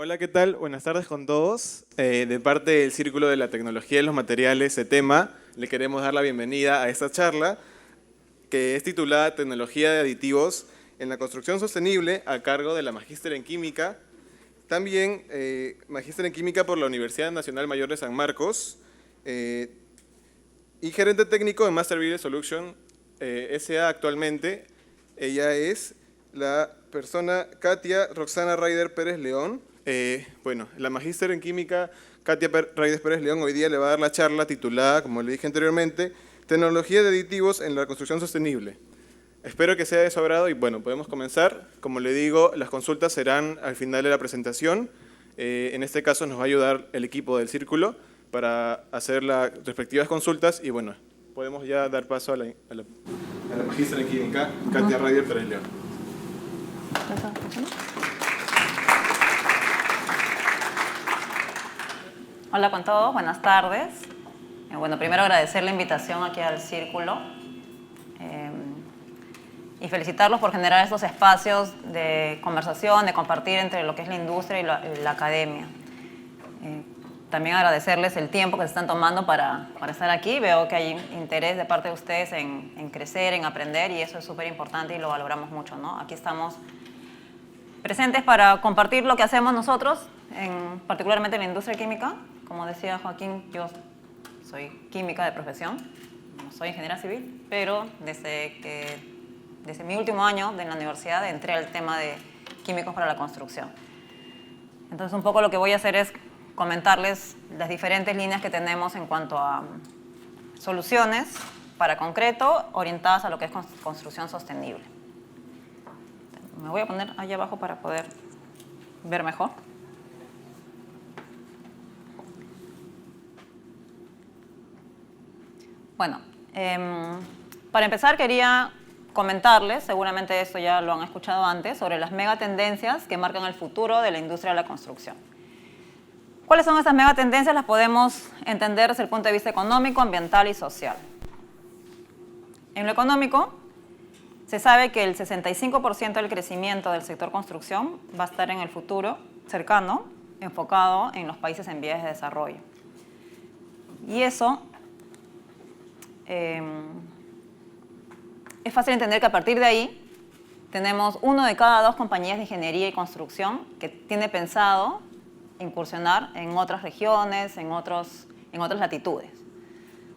Hola, ¿qué tal? Buenas tardes con todos. De parte del Círculo de la Tecnología y los Materiales, CETEMA, le queremos dar la bienvenida a esta charla que es titulada Tecnología de Aditivos en la Construcción Sostenible a cargo de la Magíster en Química, también Magíster en Química por la Universidad Nacional Mayor de San Marcos y gerente técnico en Master Business Solution S.A. actualmente. Ella es la persona Katia Roxana Raider Pérez León. La magíster en química Katia Raider Pérez León hoy día le va a dar la charla titulada, como le dije anteriormente, Tecnología de aditivos en la construcción sostenible. Espero que sea de su agrado y bueno, podemos comenzar. Como le digo, las consultas serán al final de la presentación. En este caso nos va a ayudar el equipo del círculo para hacer las respectivas consultas y bueno, podemos ya dar paso a la magíster en química Katia Raider Pérez León. Hola con todos, buenas tardes. Bueno, primero agradecer la invitación aquí al Círculo y felicitarlos por generar estos espacios de conversación, de compartir entre lo que es la industria y la academia. También agradecerles el tiempo que se están tomando para estar aquí. Veo que hay interés de parte de ustedes en crecer, en aprender y eso es súper importante y lo valoramos mucho, ¿no? Aquí estamos presentes para compartir lo que hacemos nosotros, particularmente en la industria química. Como decía Joaquín, yo soy química de profesión, no soy ingeniera civil, pero desde mi último año en la universidad entré al tema de químicos para la construcción. Entonces, un poco lo que voy a hacer es comentarles las diferentes líneas que tenemos en cuanto a soluciones para concreto orientadas a lo que es construcción sostenible. Me voy a poner allá abajo para poder ver mejor. Bueno, para empezar quería comentarles, seguramente esto ya lo han escuchado antes, sobre las megatendencias que marcan el futuro de la industria de la construcción. ¿Cuáles son esas megatendencias? Las podemos entender desde el punto de vista económico, ambiental y social. En lo económico, se sabe que el 65% del crecimiento del sector construcción va a estar en el futuro cercano, enfocado en los países en vías de desarrollo. Y eso es fácil entender que a partir de ahí tenemos 1 de cada 2 compañías de ingeniería y construcción que tiene pensado incursionar en otras regiones, en otras latitudes,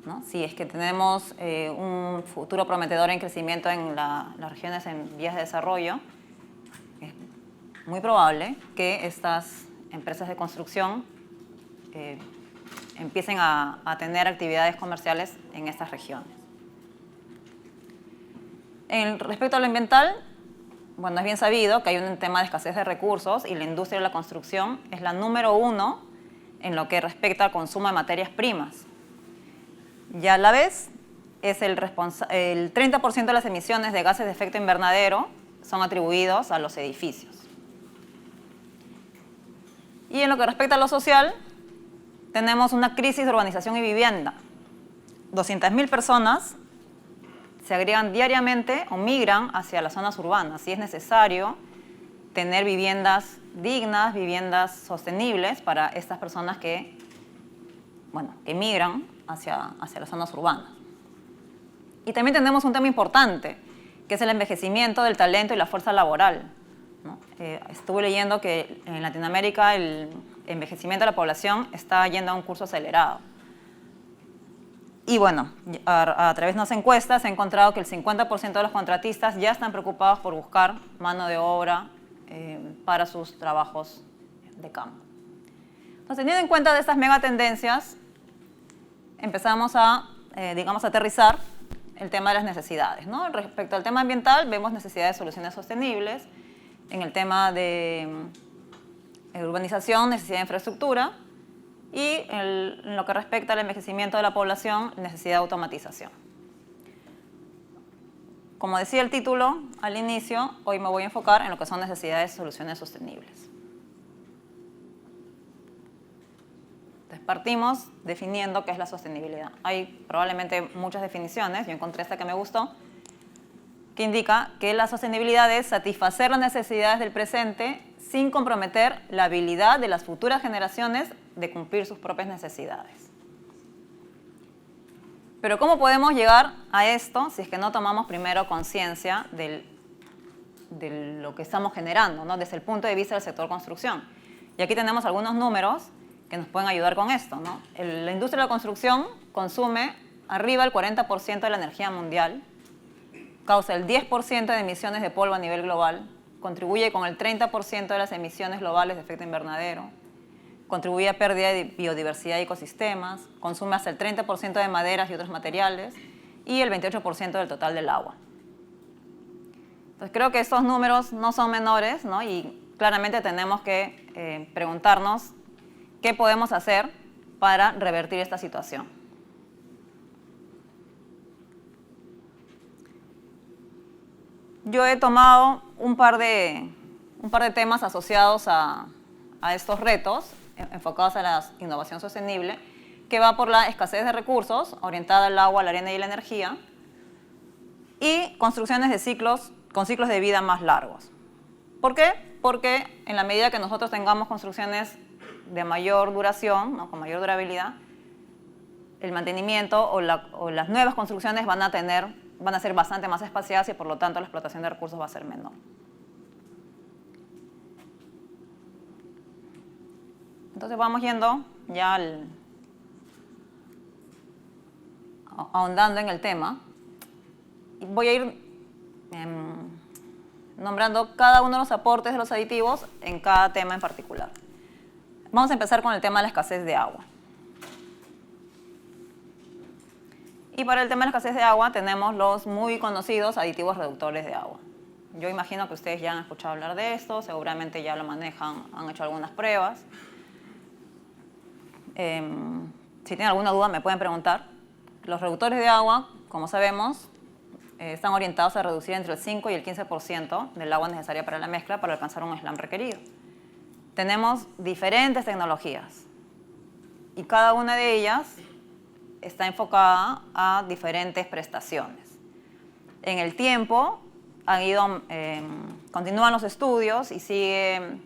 ¿no? Si es que tenemos un futuro prometedor en crecimiento en las regiones en vías de desarrollo, es muy probable que estas empresas de construcción empiecen a tener actividades comerciales en estas regiones. Respecto a lo ambiental, bueno, es bien sabido que hay un tema de escasez de recursos y la industria de la construcción es la número 1 en lo que respecta al consumo de materias primas. Y a la vez, es el 30% de las emisiones de gases de efecto invernadero son atribuidos a los edificios. Y en lo que respecta a lo social, tenemos una crisis de urbanización y vivienda. 200.000 personas se agregan diariamente o migran hacia las zonas urbanas y es necesario tener viviendas dignas, viviendas sostenibles para estas personas que migran hacia las zonas urbanas. Y también tenemos un tema importante, que es el envejecimiento del talento y la fuerza laboral, ¿no? Estuve leyendo que en Latinoamérica el envejecimiento de la población está yendo a un curso acelerado. Y bueno, a través de unas encuestas he encontrado que el 50% de los contratistas ya están preocupados por buscar mano de obra para sus trabajos de campo. Entonces, teniendo en cuenta de estas megatendencias, empezamos a, aterrizar el tema de las necesidades, ¿no? Respecto al tema ambiental, vemos necesidades de soluciones sostenibles. En el tema de urbanización, necesidad de infraestructura. Y en lo que respecta al envejecimiento de la población, necesidad de automatización. Como decía el título al inicio, hoy me voy a enfocar en lo que son necesidades de soluciones sostenibles. Entonces, partimos definiendo qué es la sostenibilidad. Hay probablemente muchas definiciones, yo encontré esta que me gustó, que indica que la sostenibilidad es satisfacer las necesidades del presente sin comprometer la habilidad de las futuras generaciones de cumplir sus propias necesidades. Pero ¿cómo podemos llegar a esto si es que no tomamos primero conciencia de lo que estamos generando, ¿no? Desde el punto de vista del sector construcción? Y aquí tenemos algunos números que nos pueden ayudar con esto, ¿no? La industria de la construcción consume arriba del 40% de la energía mundial, causa el 10% de emisiones de polvo a nivel global, contribuye con el 30% de las emisiones globales de efecto invernadero, contribuye a pérdida de biodiversidad y ecosistemas, consume hasta el 30% de maderas y otros materiales y el 28% del total del agua. Entonces creo que estos números no son menores, ¿no? Y claramente tenemos que preguntarnos qué podemos hacer para revertir esta situación. Yo he tomado un par de temas asociados a estos retos, enfocados a la innovación sostenible, que va por la escasez de recursos, orientada al agua, la arena y la energía, y construcciones con ciclos de vida más largos. ¿Por qué? Porque en la medida que nosotros tengamos construcciones de mayor duración, ¿no? Con mayor durabilidad, el mantenimiento o las nuevas construcciones van a ser bastante más espaciadas y por lo tanto la explotación de recursos va a ser menor. Entonces vamos yendo ya ahondando en el tema. Voy a ir nombrando cada uno de los aportes de los aditivos en cada tema en particular. Vamos a empezar con el tema de la escasez de agua. Y para el tema de la escasez de agua tenemos los muy conocidos aditivos reductores de agua. Yo imagino que ustedes ya han escuchado hablar de esto, seguramente ya lo manejan, han hecho algunas pruebas. Si tienen alguna duda me pueden preguntar. Los reductores de agua, como sabemos, están orientados a reducir entre el 5 y el 15% del agua necesaria para la mezcla para alcanzar un SLAM requerido. Tenemos diferentes tecnologías y cada una de ellas está enfocada a diferentes prestaciones. En el tiempo continúan los estudios y sigue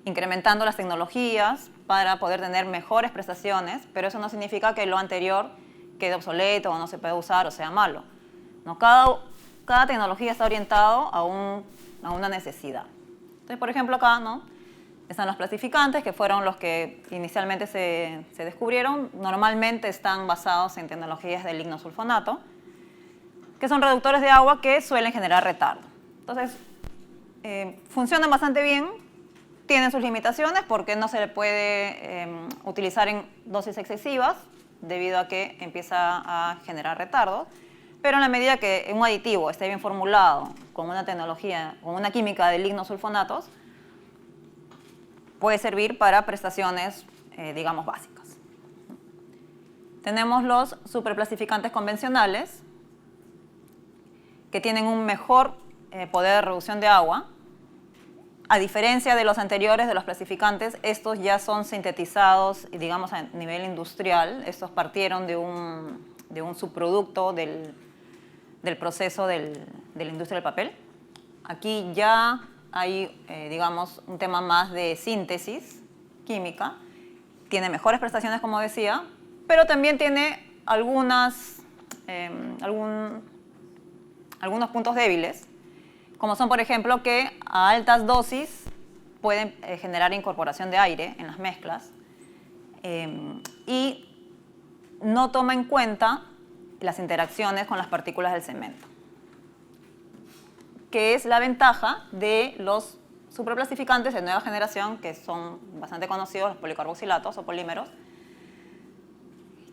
incrementando las tecnologías para poder tener mejores prestaciones, pero eso no significa que lo anterior quede obsoleto o no se pueda usar o sea malo. ¿No? Cada tecnología está orientada a una necesidad. Entonces, por ejemplo, acá, ¿no?, están los plastificantes, que fueron los que inicialmente se descubrieron. Normalmente están basados en tecnologías de lignosulfonato, que son reductores de agua que suelen generar retardo. Entonces, funcionan bastante bien, tienen sus limitaciones porque no se le puede utilizar en dosis excesivas debido a que empieza a generar retardo, pero en la medida que un aditivo esté bien formulado con una tecnología, con una química de lignosulfonatos, puede servir para prestaciones, digamos, básicas. Tenemos los superplastificantes convencionales, que tienen un mejor poder de reducción de agua. A diferencia de los anteriores, de los plastificantes, estos ya son sintetizados, digamos, a nivel industrial. Estos partieron de un subproducto del proceso de la industria del papel. Aquí ya hay, digamos, un tema más de síntesis química. Tiene mejores prestaciones, como decía, pero también tiene algunos puntos débiles, como son, por ejemplo, que a altas dosis pueden generar incorporación de aire en las mezclas y no toma en cuenta las interacciones con las partículas del cemento, que es la ventaja de los superplastificantes de nueva generación, que son bastante conocidos, los policarboxilatos o polímeros,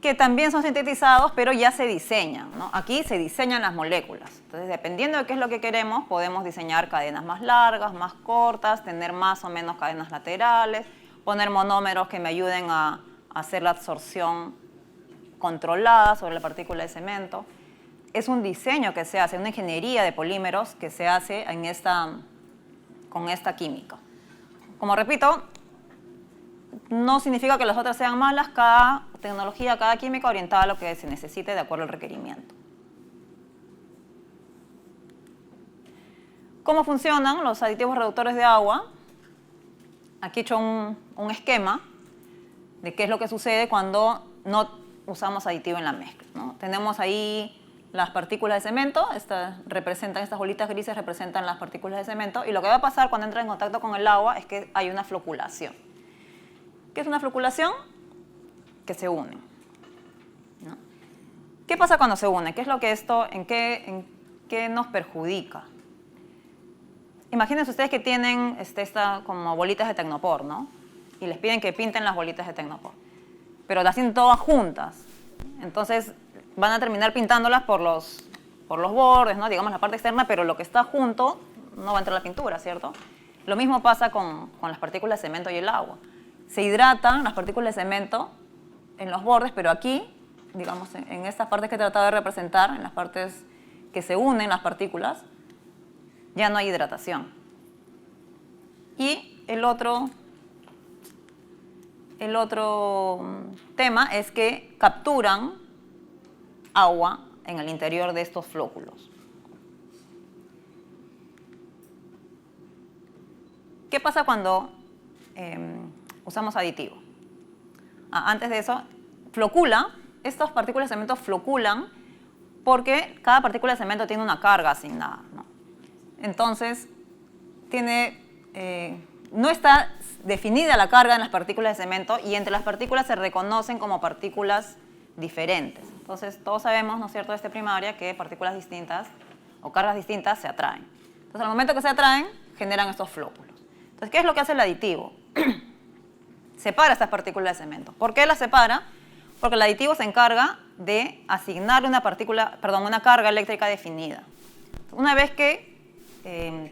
que también son sintetizados, pero ya se diseñan, ¿no? Aquí se diseñan las moléculas. Entonces, dependiendo de qué es lo que queremos, podemos diseñar cadenas más largas, más cortas, tener más o menos cadenas laterales, poner monómeros que me ayuden a hacer la absorción controlada sobre la partícula de cemento. Es un diseño que se hace, una ingeniería de polímeros que se hace con esta química. Como repito, no significa que las otras sean malas, cada tecnología, cada química orientada a lo que se necesite de acuerdo al requerimiento. ¿Cómo funcionan los aditivos reductores de agua? Aquí he hecho un esquema de qué es lo que sucede cuando no usamos aditivo en la mezcla, ¿no? Tenemos ahí las partículas de cemento, estas bolitas grises representan las partículas de cemento, y lo que va a pasar cuando entra en contacto con el agua es que hay una floculación. ¿Qué es una floculación? Que se unen, ¿no? ¿Qué pasa cuando se unen? ¿Qué es lo que en qué nos perjudica? Imagínense ustedes que tienen como bolitas de Tecnopor, ¿no? Y les piden que pinten las bolitas de Tecnopor, pero las tienen todas juntas. Entonces van a terminar pintándolas por los bordes, ¿no? Digamos la parte externa, pero lo que está junto no va a entrar la pintura, ¿cierto? Lo mismo pasa con las partículas de cemento y el agua. Se hidratan las partículas de cemento en los bordes, pero aquí, digamos, en estas partes que he tratado de representar, en las partes que se unen las partículas, ya no hay hidratación. Y el otro tema es que capturan agua en el interior de estos flóculos. ¿Qué pasa cuando usamos aditivo? Antes de eso, estas partículas de cemento floculan porque cada partícula de cemento tiene una carga asignada, ¿no? Entonces, no está definida la carga en las partículas de cemento, y entre las partículas se reconocen como partículas diferentes. Entonces, todos sabemos, ¿no es cierto?, desde primaria, que partículas distintas o cargas distintas se atraen. Entonces, al momento que se atraen, generan estos flóculos. Entonces, ¿qué es lo que hace el aditivo? Separa estas partículas de cemento. ¿Por qué las separa? Porque el aditivo se encarga de asignarle una carga eléctrica definida. Una vez que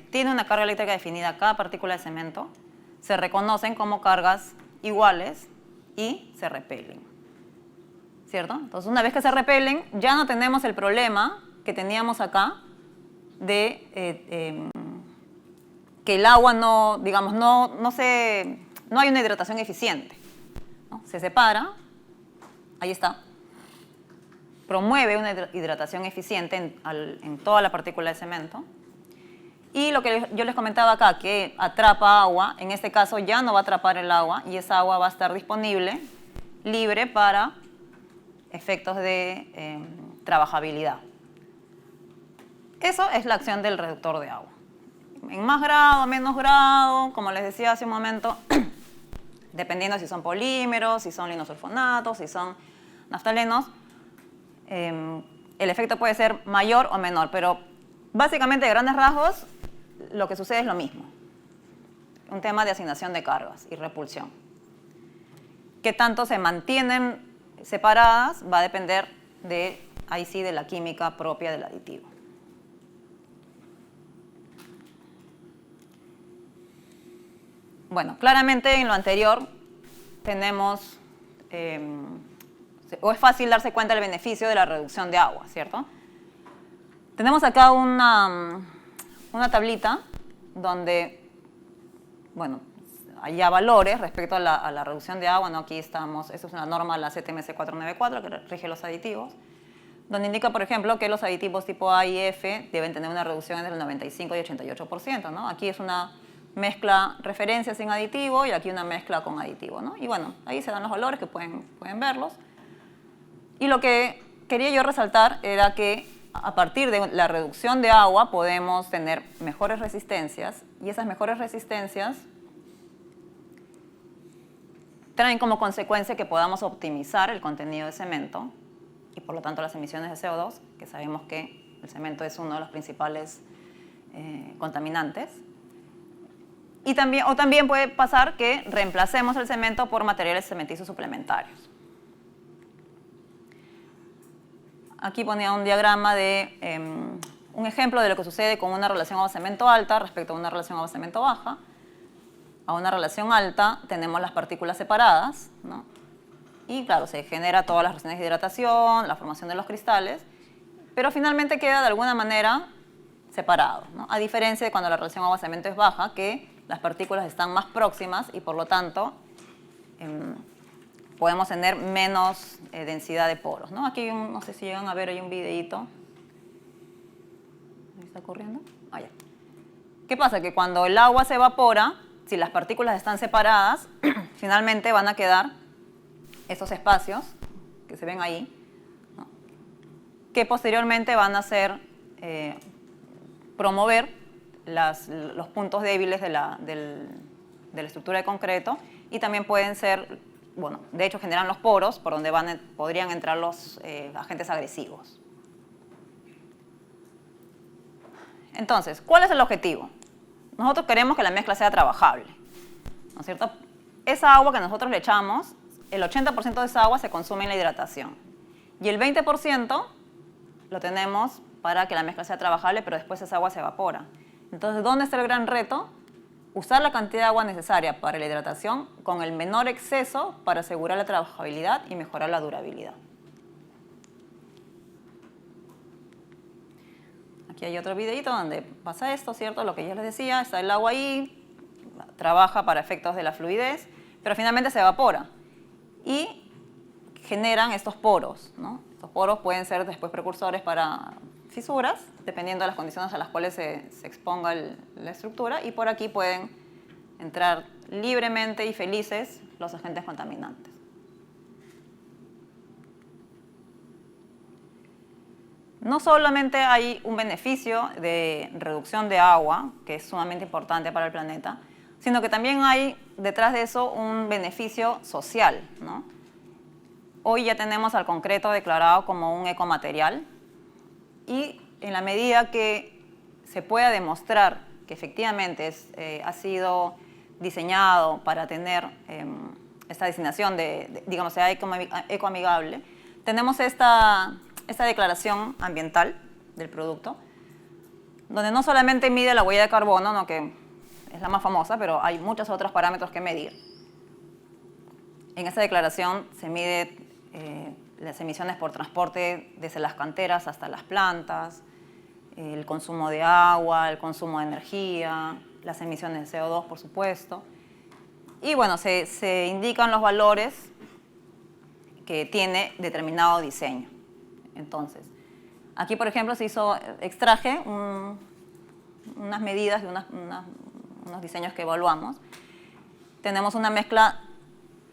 tiene una carga eléctrica definida a cada partícula de cemento, se reconocen como cargas iguales y se repelen, ¿cierto? Entonces, una vez que se repelen, ya no tenemos el problema que teníamos acá de que el agua no hay una hidratación eficiente, ¿no? Se separa, ahí está, promueve una hidratación eficiente en toda la partícula de cemento. Y lo que yo les comentaba acá, que atrapa agua, en este caso ya no va a atrapar el agua, y esa agua va a estar disponible, libre para efectos de trabajabilidad. Eso es la acción del reductor de agua. En más grado, menos grado, como les decía hace un momento, dependiendo si son polímeros, si son linosulfonatos, si son naftalenos, el efecto puede ser mayor o menor, pero básicamente, de grandes rasgos, lo que sucede es lo mismo. Un tema de asignación de cargas y repulsión. Qué tanto se mantienen separadas va a depender ahí sí, de la química propia del aditivo. Bueno, claramente en lo anterior tenemos, o es fácil darse cuenta del beneficio de la reducción de agua, ¿cierto? Tenemos acá una tablita donde, bueno, hay ya valores respecto a la reducción de agua, ¿no? Aquí estamos, esta es una norma, la CTMS 494, que rige los aditivos, donde indica, por ejemplo, que los aditivos tipo A y F deben tener una reducción entre el 95 y 88%, ¿no? Aquí es una mezcla referencia sin aditivo y aquí una mezcla con aditivo, ¿no? Y bueno, ahí se dan los valores que pueden verlos. Y lo que quería yo resaltar era que a partir de la reducción de agua podemos tener mejores resistencias, y esas mejores resistencias traen como consecuencia que podamos optimizar el contenido de cemento y por lo tanto las emisiones de CO2, que sabemos que el cemento es uno de los principales contaminantes. Y también puede pasar que reemplacemos el cemento por materiales cementicios suplementarios. Aquí ponía un diagrama de un ejemplo de lo que sucede con una relación agua-cemento alta respecto a una relación agua-cemento baja. A una relación alta tenemos las partículas separadas, ¿no? Y claro, se genera todas las reacciones de hidratación, la formación de los cristales, pero finalmente queda de alguna manera separado, ¿no? A diferencia de cuando la relación agua-cemento es baja, que las partículas están más próximas y por lo tanto podemos tener menos densidad de poros, ¿no? Aquí no sé si llegan a ver, hay un videíto. ¿Está corriendo? Ah, ya. ¿Qué pasa? Que cuando el agua se evapora, si las partículas están separadas, finalmente van a quedar esos espacios que se ven ahí, ¿no? Que posteriormente van a hacer promover los puntos débiles de la estructura de concreto, y también pueden ser, bueno, de hecho generan los poros por donde podrían entrar los agentes agresivos. Entonces, ¿cuál es el objetivo? Nosotros queremos que la mezcla sea trabajable, ¿no es cierto? Esa agua que nosotros le echamos, el 80% de esa agua se consume en la hidratación, y el 20% lo tenemos para que la mezcla sea trabajable, pero después esa agua se evapora. Entonces, ¿dónde está el gran reto? Usar la cantidad de agua necesaria para la hidratación con el menor exceso para asegurar la trabajabilidad y mejorar la durabilidad. Aquí hay otro videito donde pasa esto, ¿cierto? Lo que yo les decía, está el agua ahí, trabaja para efectos de la fluidez, pero finalmente se evapora y generan estos poros, ¿no? Estos poros pueden ser después precursores para fisuras, dependiendo de las condiciones a las cuales se exponga la estructura, y por aquí pueden entrar libremente y felices los agentes contaminantes. No solamente hay un beneficio de reducción de agua, que es sumamente importante para el planeta, sino que también hay detrás de eso un beneficio social, ¿no? Hoy ya tenemos al concreto declarado como un ecomaterial, y en la medida que se pueda demostrar que efectivamente ha sido diseñado para tener esta designación digamos, sea ecoamigable, tenemos esta declaración ambiental del producto, donde no solamente mide la huella de carbono, ¿no?, que es la más famosa, pero hay muchos otros parámetros que medir. En esta declaración se mide las emisiones por transporte desde las canteras hasta las plantas, el consumo de agua, el consumo de energía, las emisiones de CO2, por supuesto. Y bueno, se indican los valores que tiene determinado diseño. Entonces, aquí, por ejemplo, extraje unas medidas de unos diseños que evaluamos. Tenemos una mezcla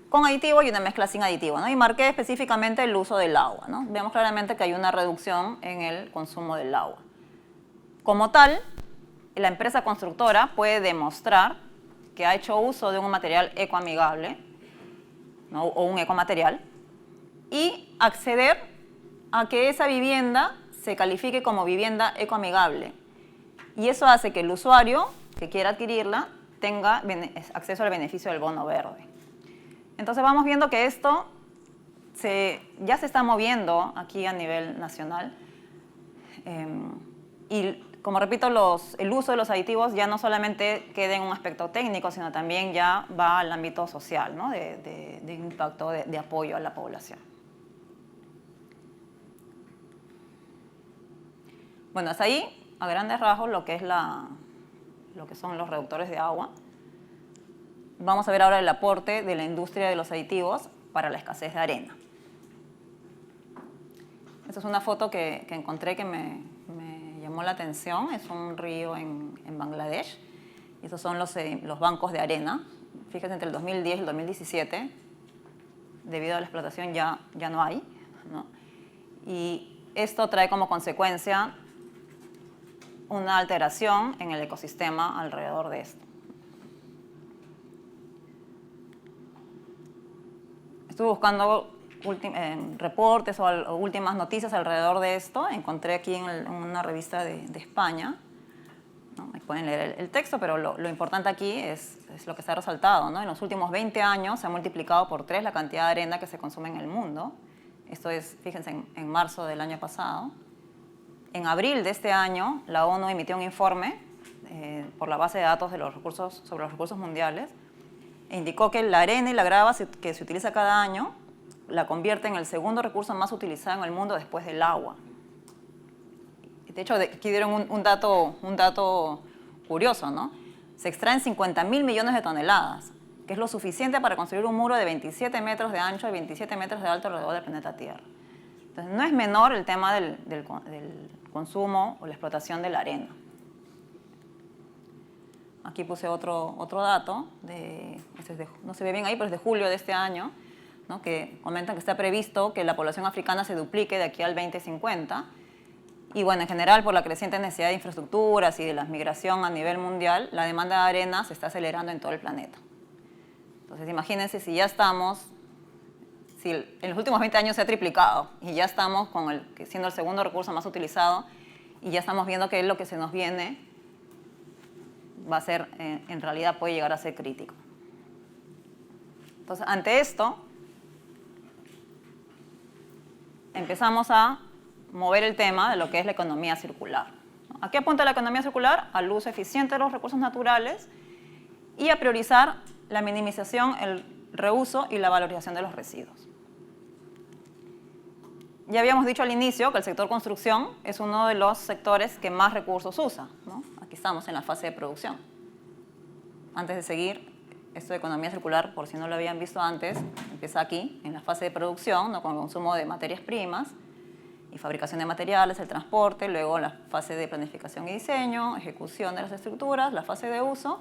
con aditivo y una mezcla sin aditivo, ¿no? Y marqué específicamente el uso del agua, ¿no? Vemos claramente que hay una reducción en el consumo del agua. Como tal, la empresa constructora puede demostrar que ha hecho uso de un material ecoamigable, ¿no?, o un ecomaterial, y acceder a que esa vivienda se califique como vivienda ecoamigable. Y eso hace que el usuario que quiera adquirirla tenga acceso al beneficio del bono verde. Entonces vamos viendo que esto ya se está moviendo aquí a nivel nacional. Y como repito, el uso de los aditivos ya no solamente queda en un aspecto técnico, sino también ya va al ámbito social, ¿no?, de impacto, de apoyo a la población. Bueno, hasta ahí, a grandes rasgos, lo que son los reductores de agua. Vamos a ver ahora el aporte de la industria de los aditivos para la escasez de arena. Esta es una foto que encontré que me llamó la atención. Es un río en Bangladesh. Y estos son los bancos de arena. Fíjense, entre el 2010 y el 2017, debido a la explotación ya no hay, ¿no? Y esto trae como consecuencia una alteración en el ecosistema alrededor de esto. Estuve buscando reportes o últimas noticias alrededor de esto. Encontré aquí en una revista de España, ¿no? Pueden leer el texto, pero lo importante aquí es lo que se ha resaltado, ¿no? En los últimos 20 años se ha multiplicado por 3 la cantidad de arena que se consume en el mundo. Esto es, fíjense, en marzo del año pasado. En abril de este año, la ONU emitió un informe por la base de datos sobre los recursos mundiales, e indicó que la arena y la grava que se utiliza cada año la convierte en el segundo recurso más utilizado en el mundo después del agua. De hecho, aquí dieron un dato curioso, ¿no? Se extraen 50.000 millones de toneladas, que es lo suficiente para construir un muro de 27 metros de ancho y 27 metros de alto alrededor del planeta Tierra. Entonces, no es menor el tema del consumo o la explotación de la arena. Aquí puse otro dato, no se ve bien ahí, pero es de julio de este año, ¿no? Que comentan que está previsto que la población africana se duplique de aquí al 2050. Y bueno, en general, por la creciente necesidad de infraestructuras y de la migración a nivel mundial, la demanda de arena se está acelerando en todo el planeta. Entonces, imagínense si ya estamos, si en los últimos 20 años se ha triplicado y ya estamos siendo el segundo recurso más utilizado y ya estamos viendo que lo que se nos viene va a ser, en realidad puede llegar a ser crítico. Entonces, ante esto, empezamos a mover el tema de lo que es la economía circular. ¿A qué apunta la economía circular? Al uso eficiente de los recursos naturales y a priorizar la minimización, el reuso y la valorización de los residuos. Ya habíamos dicho al inicio que el sector construcción es uno de los sectores que más recursos usa, ¿no? Aquí estamos en la fase de producción. Antes de seguir, esto de economía circular, por si no lo habían visto antes, empieza aquí, en la fase de producción, ¿no? Con el consumo de materias primas y fabricación de materiales, el transporte, luego la fase de planificación y diseño, ejecución de las estructuras, la fase de uso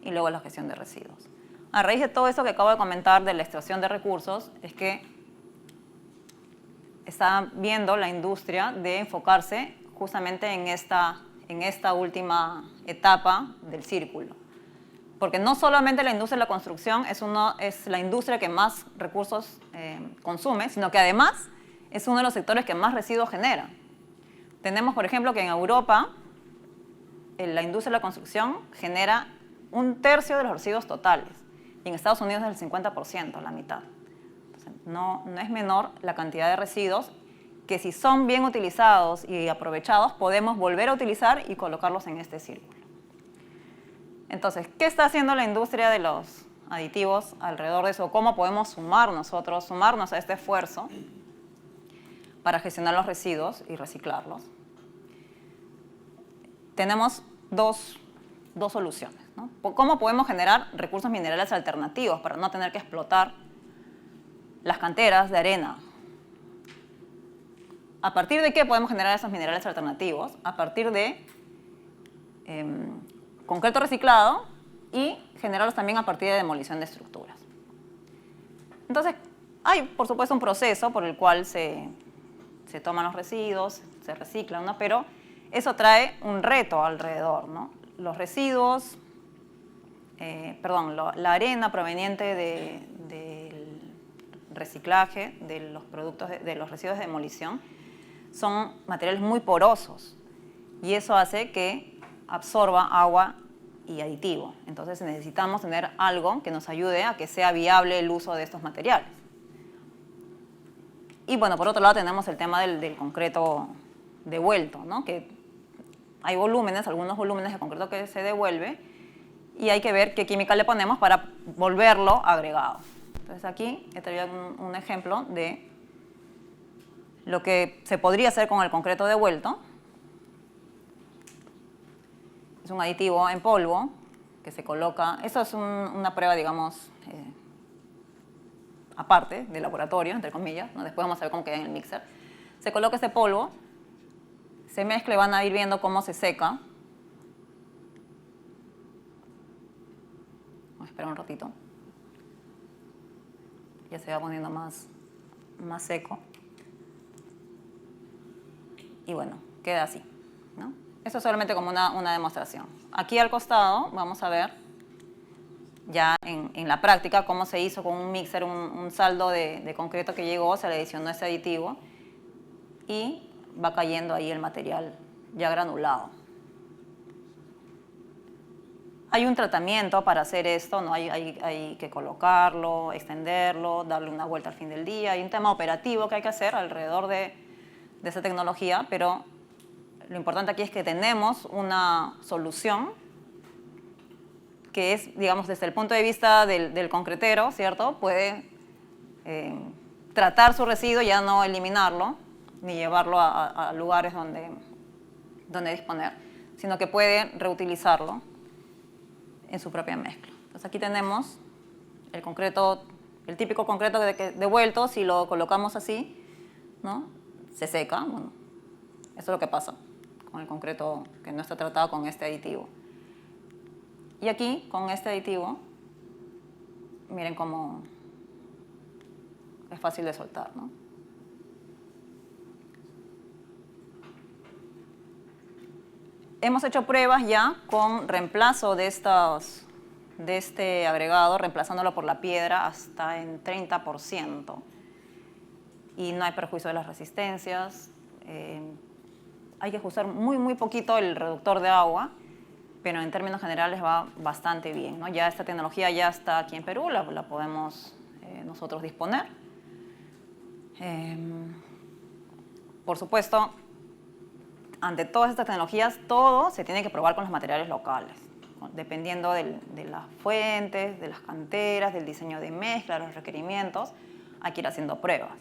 y luego la gestión de residuos. A raíz de todo eso que acabo de comentar de la extracción de recursos, es que está viendo la industria de enfocarse justamente en esta última etapa del círculo. Porque no solamente la industria de la construcción es la industria que más recursos consume, sino que además es uno de los sectores que más residuos genera. Tenemos, por ejemplo, que en Europa la industria de la construcción genera 1/3 de los residuos totales y en Estados Unidos es el 50%, la mitad. Entonces, no es menor la cantidad de residuos que si son bien utilizados y aprovechados podemos volver a utilizar y colocarlos en este círculo. Entonces, ¿qué está haciendo la industria de los aditivos alrededor de eso? ¿Cómo podemos sumarnos a este esfuerzo para gestionar los residuos y reciclarlos? Tenemos dos soluciones, ¿no? ¿Cómo podemos generar recursos minerales alternativos para no tener que explotar las canteras de arena? ¿A partir de qué podemos generar esos minerales alternativos? A partir de concreto reciclado y generarlos también a partir de demolición de estructuras. Entonces, hay, por supuesto, un proceso por el cual se toman los residuos, se reciclan, ¿no? Pero eso trae un reto alrededor, ¿no? Los residuos, la arena proveniente del reciclaje de los productos, de los residuos de demolición, son materiales muy porosos y eso hace que absorba agua y aditivo. Entonces necesitamos tener algo que nos ayude a que sea viable el uso de estos materiales. Y bueno, por otro lado tenemos el tema del concreto devuelto, ¿no? Que hay algunos volúmenes de concreto que se devuelve y hay que ver qué química le ponemos para volverlo agregado. Entonces aquí he traído un ejemplo de lo que se podría hacer con el concreto devuelto. Es un aditivo en polvo que se coloca, esto es una prueba, digamos, aparte del laboratorio, entre comillas, ¿no? Después vamos a ver cómo queda en el mixer. Se coloca este polvo, se mezcla y van a ir viendo cómo se seca. Vamos a esperar un ratito. Ya se va poniendo más seco. Y bueno, queda así, ¿no? Esto es solamente como una demostración. Aquí al costado vamos a ver ya en la práctica cómo se hizo con un mixer un saldo de concreto que llegó, se le adicionó ese aditivo y va cayendo ahí el material ya granulado. Hay un tratamiento para hacer esto, ¿no? Hay que colocarlo, extenderlo, darle una vuelta al fin del día. Hay un tema operativo que hay que hacer alrededor de esa tecnología, pero lo importante aquí es que tenemos una solución que es, digamos, desde el punto de vista del concretero, ¿cierto? Puede tratar su residuo, ya no eliminarlo, ni llevarlo a lugares donde disponer, sino que puede reutilizarlo en su propia mezcla. Entonces aquí tenemos el concreto, el típico concreto devuelto, si lo colocamos así, ¿no? Se seca, bueno, eso es lo que pasa con el concreto que no está tratado con este aditivo. Y aquí, con este aditivo, miren cómo es fácil de soltar, ¿no? Hemos hecho pruebas ya con reemplazo de este agregado, reemplazándolo por la piedra hasta en 30%. Y no hay perjuicio de las resistencias. Hay que ajustar muy poquito el reductor de agua, pero en términos generales va bastante bien, ¿no? Ya esta tecnología ya está aquí en Perú, la podemos nosotros disponer. Por supuesto, ante todas estas tecnologías, todo se tiene que probar con los materiales locales, ¿no? Dependiendo de las fuentes, de las canteras, del diseño de mezcla, los requerimientos, hay que ir haciendo pruebas,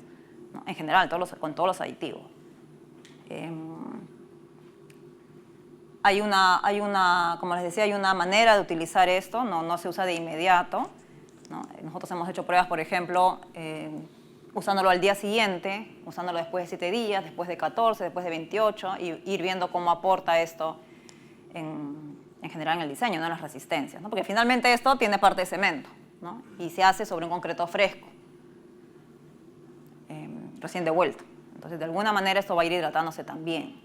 ¿no? En general, con todos los aditivos. Como les decía, hay una manera de utilizar esto, no se usa de inmediato, ¿no? Nosotros hemos hecho pruebas, por ejemplo, usándolo al día siguiente, usándolo después de 7 días, después de 14, después de 28, y ir viendo cómo aporta esto en general en el diseño, no en las resistencias, ¿no? Porque finalmente esto tiene parte de cemento, ¿no? Y se hace sobre un concreto fresco, recién devuelto. Entonces, de alguna manera esto va a ir hidratándose también.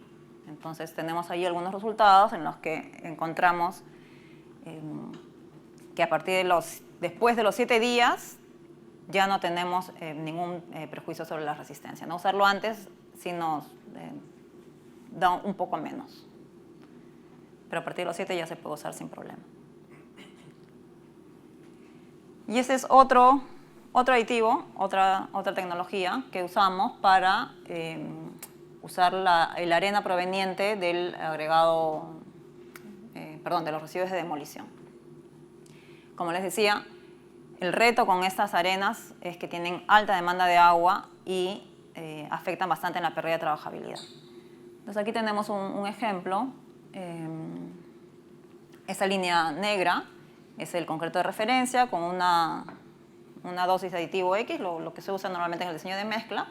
Entonces, tenemos ahí algunos resultados en los que encontramos que a partir después de los 7 días, ya no tenemos ningún prejuicio sobre la resistencia, ¿no? Usarlo antes sí nos da un poco menos. Pero a partir de los 7 ya se puede usar sin problema. Y ese es otro aditivo, otra tecnología que usamos para usar la arena proveniente del agregado, de los residuos de demolición. Como les decía, el reto con estas arenas es que tienen alta demanda de agua y afectan bastante en la pérdida de trabajabilidad. Entonces aquí tenemos un ejemplo. Esa línea negra es el concreto de referencia con una dosis de aditivo X, lo que se usa normalmente en el diseño de mezcla.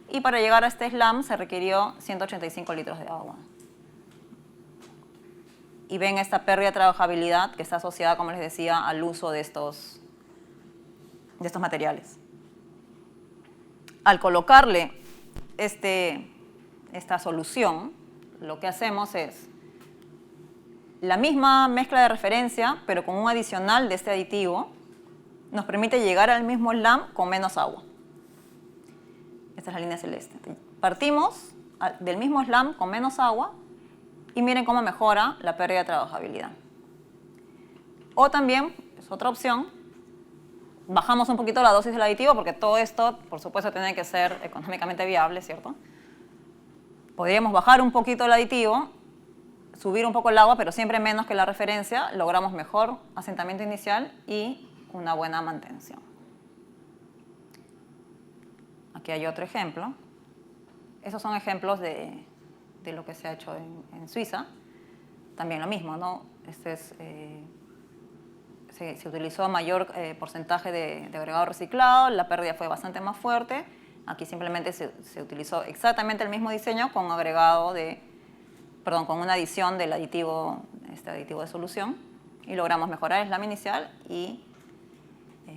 Y para llegar a este slam se requirió 185 litros de agua. Y ven esta pérdida de trabajabilidad que está asociada, como les decía, al uso de estos materiales. Al colocarle esta solución, lo que hacemos es la misma mezcla de referencia, pero con un adicional de este aditivo, nos permite llegar al mismo slam con menos agua. Esta es la línea celeste. Partimos del mismo slam con menos agua y miren cómo mejora la pérdida de trabajabilidad. O también, es otra opción, bajamos un poquito la dosis del aditivo porque todo esto, por supuesto, tiene que ser económicamente viable, ¿cierto? Podríamos bajar un poquito el aditivo, subir un poco el agua, pero siempre menos que la referencia, logramos mejor asentamiento inicial y una buena mantención. Aquí hay otro ejemplo. Esos son ejemplos de lo que se ha hecho en Suiza. También lo mismo, ¿no? Se utilizó mayor porcentaje de agregado reciclado, la pérdida fue bastante más fuerte. Aquí simplemente se utilizó exactamente el mismo diseño con con una adición del aditivo, aditivo de solución, y logramos mejorar el slam inicial y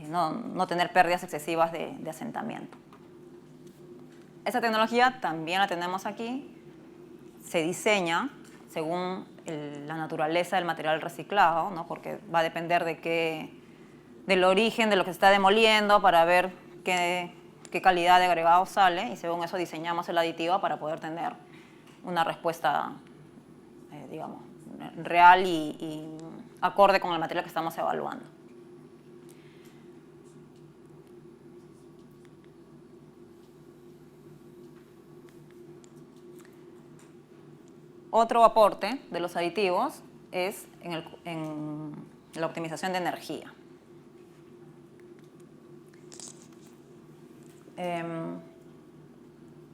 no tener pérdidas excesivas de asentamiento. Esa tecnología también la tenemos aquí. Se diseña según la naturaleza del material reciclado, ¿no? Porque va a depender del origen de lo que se está demoliendo para ver qué calidad de agregado sale, y según eso diseñamos el aditivo para poder tener una respuesta, digamos, real y acorde con el material que estamos evaluando. Otro aporte de los aditivos es en la optimización de energía.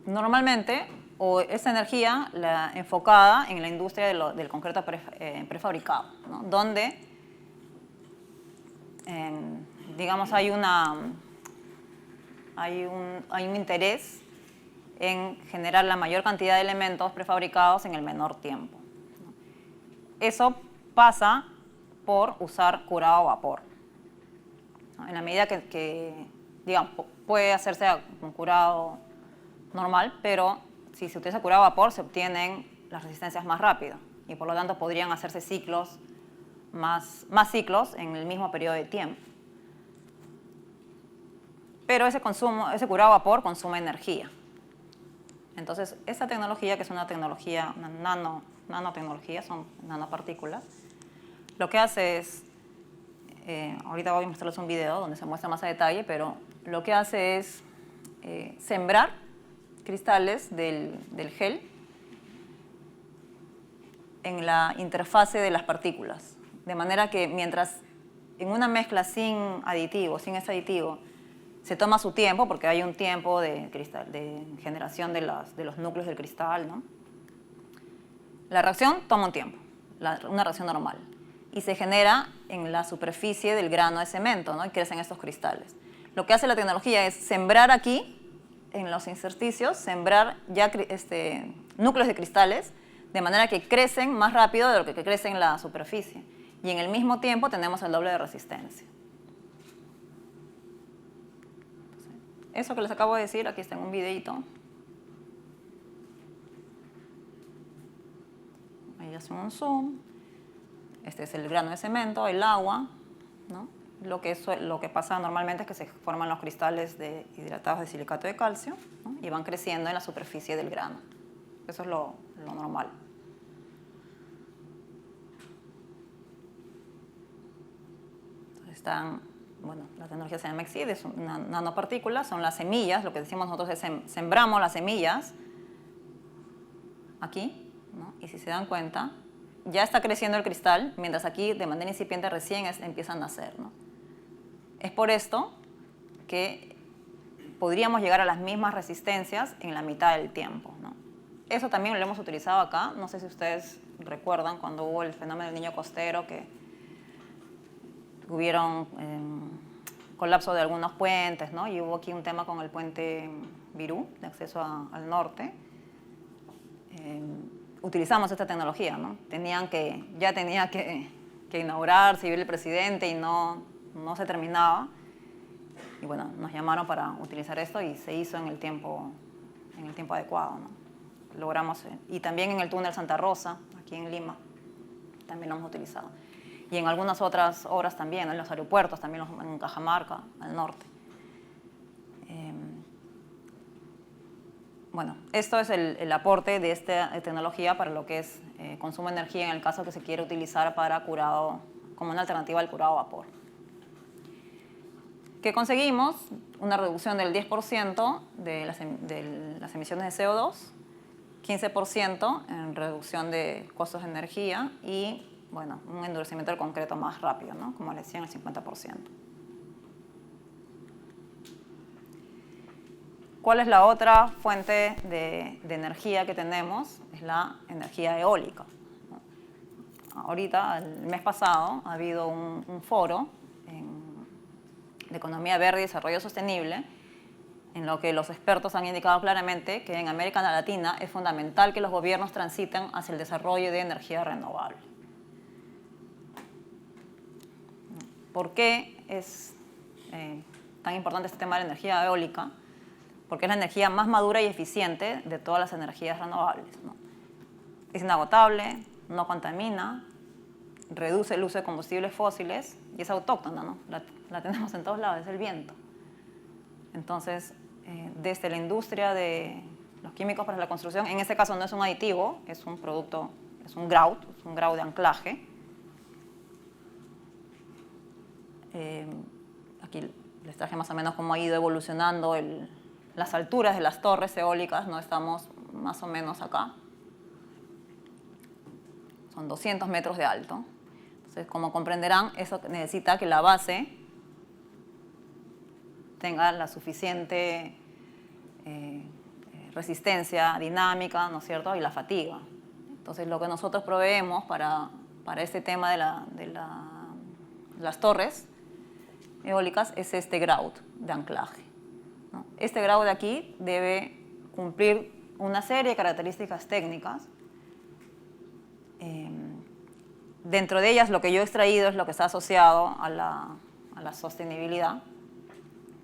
Normalmente, esa energía la enfocada en la industria del concreto prefabricado, ¿no? Donde, digamos, hay un interés en generar la mayor cantidad de elementos prefabricados en el menor tiempo. Eso pasa por usar curado a vapor, ¿no? En la medida que digamos, puede hacerse con curado normal, pero si se utiliza curado a vapor se obtienen las resistencias más rápido y por lo tanto podrían hacerse ciclos, más ciclos en el mismo periodo de tiempo. Pero ese curado a vapor consume energía. Entonces, esa tecnología, que es una tecnología, una nanotecnología, son nanopartículas, lo que hace es, ahorita voy a mostrarles un video donde se muestra más a detalle, pero lo que hace es sembrar cristales del gel en la interfase de las partículas. De manera que mientras en una mezcla sin ese aditivo, se toma su tiempo, porque hay un tiempo de generación de los núcleos del cristal, ¿no? La reacción toma un tiempo, una reacción normal, y se genera en la superficie del grano de cemento, ¿no? Y crecen estos cristales. Lo que hace la tecnología es sembrar aquí, en los intersticios, sembrar ya núcleos de cristales, de manera que crecen más rápido de lo que crece en la superficie. Y en el mismo tiempo tenemos el doble de resistencia. Eso que les acabo de decir, aquí está en un videito. Ahí hacen un zoom. Este es el grano de cemento, el agua, ¿no? Lo que pasa normalmente es que se forman los cristales hidratados de silicato de calcio, ¿no? Y van creciendo en la superficie del grano. Eso es lo normal. Entonces la tecnología se llama EXID, es una nanopartícula, son las semillas, lo que decimos nosotros es sembramos las semillas aquí, ¿no? Y si se dan cuenta, ya está creciendo el cristal, mientras aquí de manera incipiente recién empiezan a nacer, ¿no? Es por esto que podríamos llegar a las mismas resistencias en la mitad del tiempo, ¿no? Eso también lo hemos utilizado acá, no sé si ustedes recuerdan cuando hubo el fenómeno del niño costero, que hubieron colapso de algunos puentes, ¿no? Y hubo aquí un tema con el puente Virú, de acceso al norte. Utilizamos esta tecnología, ¿no? Ya tenía que inaugurarse y ver el presidente y no se terminaba. Y bueno, nos llamaron para utilizar esto y se hizo en el tiempo adecuado, ¿no? Logramos, y también en el túnel Santa Rosa, aquí en Lima, también lo hemos utilizado. Y en algunas otras obras también, ¿no? En los aeropuertos, también en Cajamarca, al norte. Bueno, esto es el aporte de esta tecnología para lo que es consumo de energía en el caso que se quiere utilizar para curado, como una alternativa al curado a vapor. ¿Qué conseguimos? Una reducción del 10% de las emisiones de CO2, 15% en reducción de costos de energía y, bueno, un endurecimiento del concreto más rápido, ¿no? Como les decía, el 50%. ¿Cuál es la otra fuente de energía que tenemos? Es la energía eólica. Ahorita, el mes pasado, ha habido un foro de economía verde y desarrollo sostenible, en lo que los expertos han indicado claramente que en América Latina es fundamental que los gobiernos transiten hacia el desarrollo de energía renovable. ¿Por qué es tan importante este tema de la energía eólica? Porque es la energía más madura y eficiente de todas las energías renovables, ¿no? Es inagotable, no contamina, reduce el uso de combustibles fósiles y es autóctona, ¿no? La tenemos en todos lados, es el viento. Entonces, desde la industria de los químicos para la construcción, en este caso no es un aditivo, es un producto, es un grout de anclaje. Aquí les traje más o menos cómo ha ido evolucionando las alturas de las torres eólicas, ¿no? Estamos más o menos acá. Son 200 metros de alto. Entonces, como comprenderán, eso necesita que la base tenga la suficiente resistencia dinámica, ¿no es cierto?, y la fatiga. Entonces, lo que nosotros proveemos para este tema de las torres eólicas es este grout de anclaje, ¿no? Este grout de aquí debe cumplir una serie de características técnicas Dentro de ellas, lo que yo he extraído es lo que está asociado a la sostenibilidad,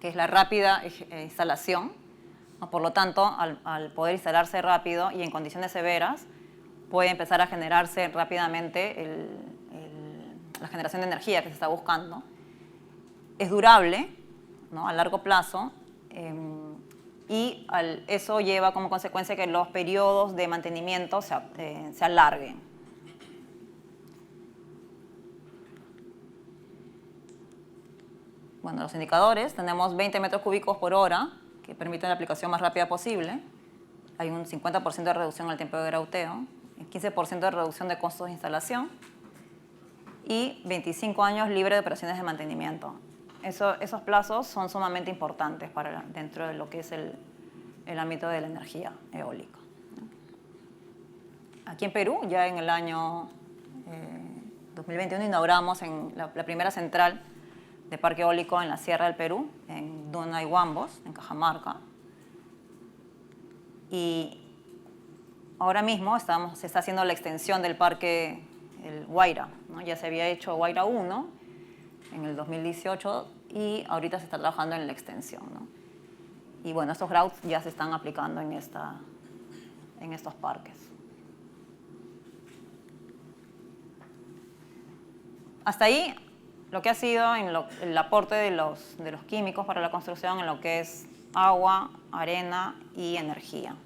que es la rápida instalación, ¿no? Por lo tanto, al poder instalarse rápido y en condiciones severas, puede empezar a generarse rápidamente la generación de energía que se está buscando. Es durable, ¿no? A largo plazo, y eso lleva como consecuencia que los periodos de mantenimiento se alarguen. Bueno, los indicadores, tenemos 20 metros cúbicos por hora, que permiten la aplicación más rápida posible. Hay un 50% de reducción en el tiempo de grauteo, un 15% de reducción de costos de instalación y 25 años libre de operaciones de mantenimiento. Esos plazos son sumamente importantes dentro de lo que es el ámbito de la energía eólica. Aquí en Perú, ya en el año 2021, inauguramos la primera central de parque eólico en la Sierra del Perú, en Duna y Huambos, en Cajamarca. Y ahora mismo se está haciendo la extensión del parque el Guaira, ¿no? Ya se había hecho Guaira 1 en el 2018 y ahorita se está trabajando en la extensión, ¿no? Y bueno, estos grouts ya se están aplicando en estos parques. Hasta ahí lo que ha sido el aporte de los químicos para la construcción en lo que es agua, arena y energía.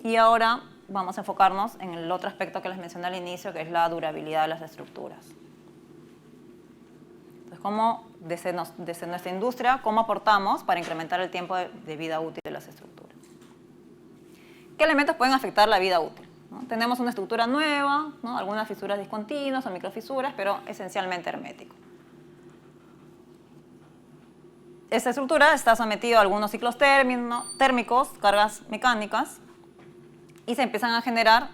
Y ahora vamos a enfocarnos en el otro aspecto que les mencioné al inicio, que es la durabilidad de las estructuras. Entonces, desde nuestra industria, ¿cómo aportamos para incrementar el tiempo de vida útil de las estructuras? ¿Qué elementos pueden afectar la vida útil? ¿No? Tenemos una estructura nueva, ¿no? Algunas fisuras discontinuas o microfisuras, pero esencialmente hermético. Esta estructura está sometida a algunos ciclos térmicos, cargas mecánicas, y se empiezan a generar,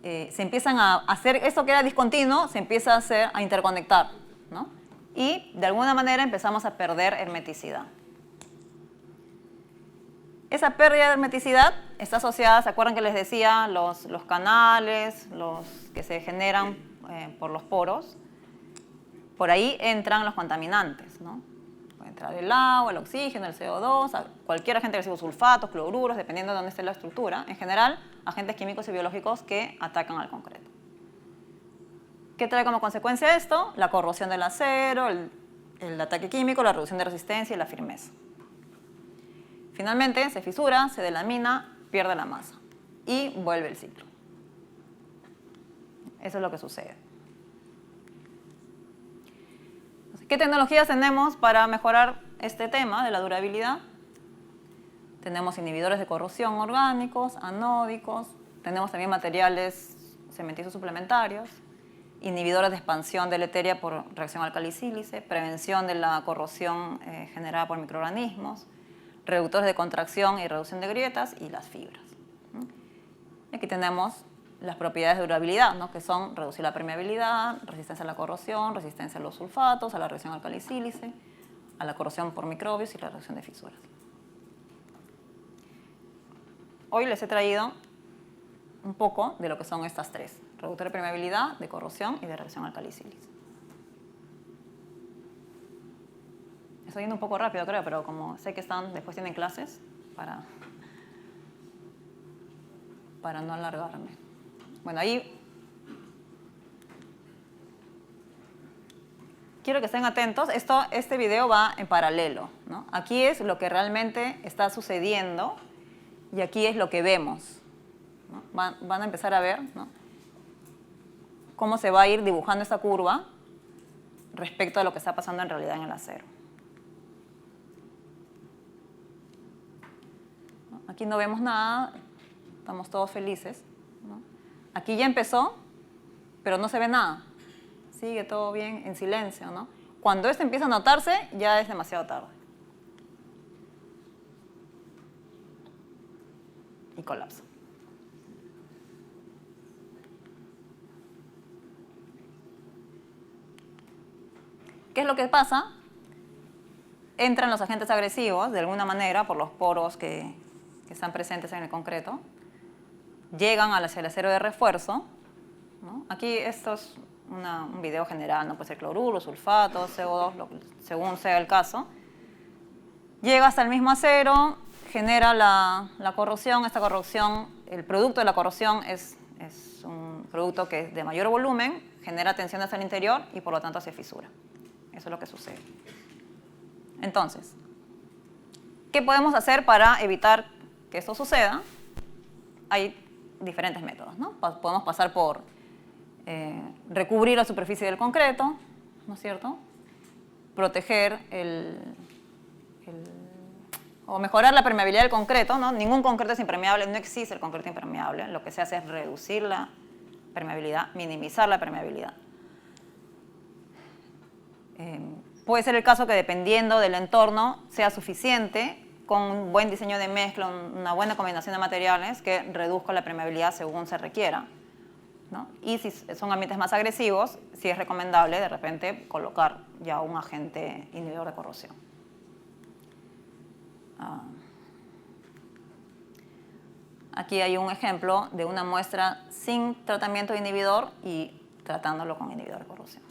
se empiezan a hacer, esto que era discontinuo, se empieza a interconectar, ¿no? Y de alguna manera empezamos a perder hermeticidad. Esa pérdida de hermeticidad está asociada, ¿se acuerdan que les decía? Los canales, los que se generan por los poros. Por ahí entran los contaminantes, ¿no? Puede entrar el agua, el oxígeno, el CO2, cualquier agente agresivo, sulfatos, cloruros, dependiendo de dónde esté la estructura. En general, agentes químicos y biológicos que atacan al concreto. ¿Qué trae como consecuencia esto? La corrosión del acero, el ataque químico, la reducción de resistencia y la firmeza. Finalmente, se fisura, se delamina, pierde la masa y vuelve el ciclo. Eso es lo que sucede. ¿Qué tecnologías tenemos para mejorar este tema de la durabilidad? Tenemos inhibidores de corrosión orgánicos, anódicos, tenemos también materiales cementicios suplementarios, inhibidores de expansión deleteria por reacción alcali-sílice, prevención de la corrosión generada por microorganismos, reductores de contracción y reducción de grietas y las fibras. Y aquí tenemos las propiedades de durabilidad, ¿no? Que son reducir la permeabilidad, resistencia a la corrosión, resistencia a los sulfatos, a la reacción alcali-sílice, a la corrosión por microbios y la reducción de fisuras. Hoy les he traído un poco de lo que son estas tres: reductor de permeabilidad, de corrosión y de reacción alcali-sílice. Estoy yendo un poco rápido, creo, pero como sé que después tienen clases, para no alargarme. Bueno, ahí quiero que estén atentos. Este video va en paralelo, ¿no? Aquí es lo que realmente está sucediendo y aquí es lo que vemos, ¿no? Van a empezar a ver, ¿no?, cómo se va a ir dibujando esta curva respecto a lo que está pasando en realidad en el acero. Aquí no vemos nada, estamos todos felices, ¿no? Aquí ya empezó, pero no se ve nada. Sigue todo bien en silencio, ¿no? Cuando esto empieza a notarse, ya es demasiado tarde. Y colapsa. ¿Qué es lo que pasa? Entran los agentes agresivos, de alguna manera, por los poros que están presentes en el concreto, llegan hacia el acero de refuerzo, ¿no? Aquí esto es un video general, no puede ser cloruro, sulfato, CO2, según sea el caso. Llega hasta el mismo acero, genera la corrosión. Esta corrosión, el producto de la corrosión es un producto que es de mayor volumen, genera tensiones al interior y por lo tanto se fisura. Eso es lo que sucede. Entonces, ¿qué podemos hacer para evitar que esto suceda? Hay diferentes métodos, ¿no? Podemos pasar por recubrir la superficie del concreto, ¿no es cierto? Proteger o mejorar la permeabilidad del concreto, ¿no? Ningún concreto es impermeable, no existe el concreto impermeable. Lo que se hace es reducir la permeabilidad, minimizar la permeabilidad. Puede ser el caso que dependiendo del entorno sea suficiente con un buen diseño de mezcla, una buena combinación de materiales que reduzca la permeabilidad según se requiera, ¿no? Y si son ambientes más agresivos, sí es recomendable de repente colocar ya un agente inhibidor de corrosión. Aquí hay un ejemplo de una muestra sin tratamiento de inhibidor y tratándolo con inhibidor de corrosión.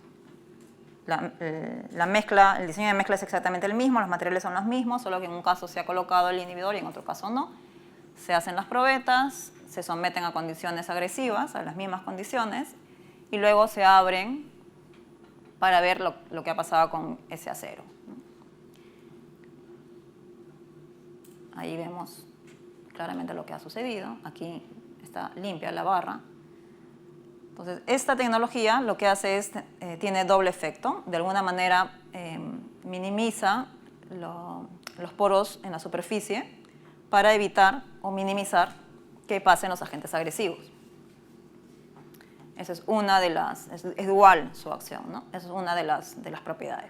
La mezcla, el diseño de mezcla es exactamente el mismo, los materiales son los mismos, solo que en un caso se ha colocado el inhibidor y en otro caso no. Se hacen las probetas, se someten a condiciones agresivas, a las mismas condiciones, y luego se abren para ver lo que ha pasado con ese acero. Ahí vemos claramente lo que ha sucedido. Aquí está limpia la barra. Entonces, esta tecnología lo que hace es, tiene doble efecto. De alguna manera minimiza los poros en la superficie para evitar o minimizar que pasen los agentes agresivos. Esa es una de las, es dual su acción, ¿no? Esa es una de las propiedades.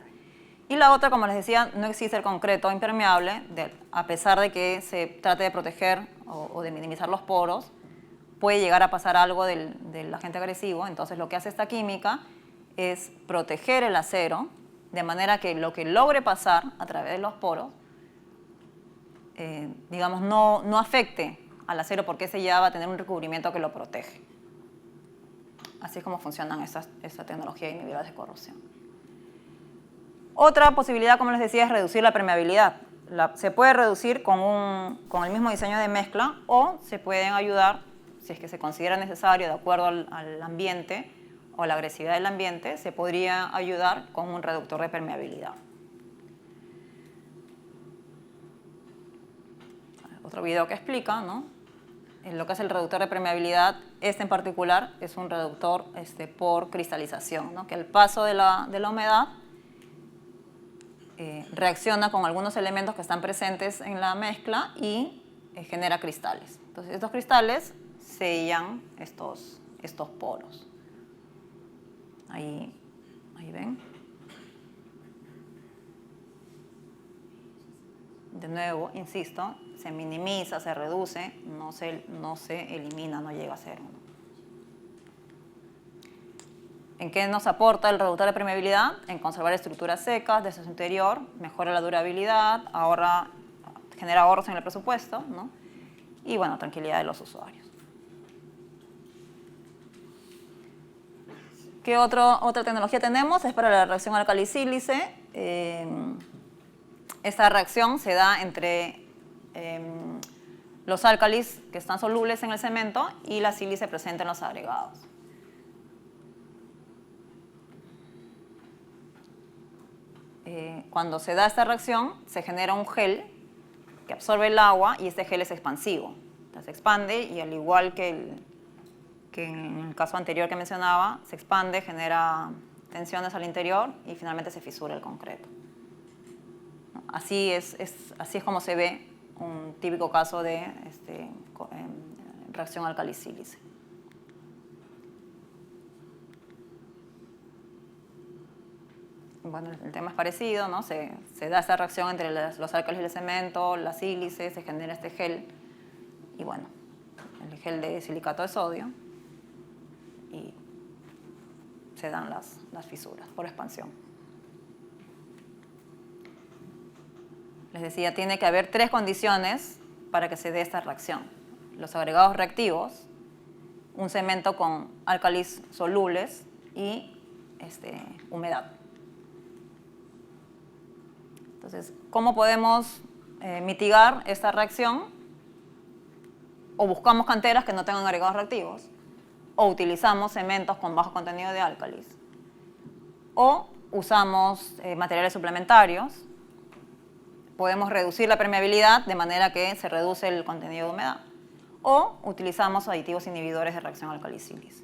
Y la otra, como les decía, no existe el concreto impermeable, a pesar de que se trate de proteger o de minimizar los poros, puede llegar a pasar algo del agente agresivo. Entonces lo que hace esta química es proteger el acero de manera que lo que logre pasar a través de los poros, digamos, no afecte al acero porque ese ya va a tener un recubrimiento que lo protege. Así es como funcionan esta tecnología de inhibidores de corrosión. Otra posibilidad, como les decía, es reducir la permeabilidad. Se puede reducir con el mismo diseño de mezcla o se pueden ayudar, si es que se considera necesario, de acuerdo al ambiente o la agresividad del ambiente, se podría ayudar con un reductor de permeabilidad. Otro video que explica, ¿no? En lo que es el reductor de permeabilidad, este en particular es un reductor por cristalización, ¿no? Que al paso de la humedad reacciona con algunos elementos que están presentes en la mezcla y genera cristales. Entonces, estos cristales sellan estos poros. Ahí ven. De nuevo, insisto, se minimiza, se reduce, no se elimina, no llega a cero. ¿En qué nos aporta el reductor de permeabilidad? En conservar estructuras secas de su interior, mejora la durabilidad, genera ahorros en el presupuesto, ¿no? Y, bueno, tranquilidad de los usuarios. ¿Qué otra tecnología tenemos? Es para la reacción álcali-sílice. Esta reacción se da entre los álcalis que están solubles en el cemento y la sílice presente en los agregados. Cuando se da esta reacción, se genera un gel que absorbe el agua y este gel es expansivo. Entonces, se expande y al igual que en el caso anterior que mencionaba, se expande, genera tensiones al interior y finalmente se fisura el concreto. Así es como se ve un típico caso de reacción álcali-sílice. Bueno, el tema es parecido, ¿no? Se da esta reacción entre los álcalis y el cemento, la sílice, se genera este gel y, bueno, el gel de silicato de sodio y se dan las fisuras por expansión. Les decía, tiene que haber 3 condiciones para que se dé esta reacción. Los agregados reactivos, un cemento con álcalis solubles y humedad. Entonces, ¿cómo podemos mitigar esta reacción? O buscamos canteras que no tengan agregados reactivos, o utilizamos cementos con bajo contenido de álcalis, o usamos materiales suplementarios. Podemos reducir la permeabilidad de manera que se reduce el contenido de humedad, o utilizamos aditivos inhibidores de reacción alcali-sílice.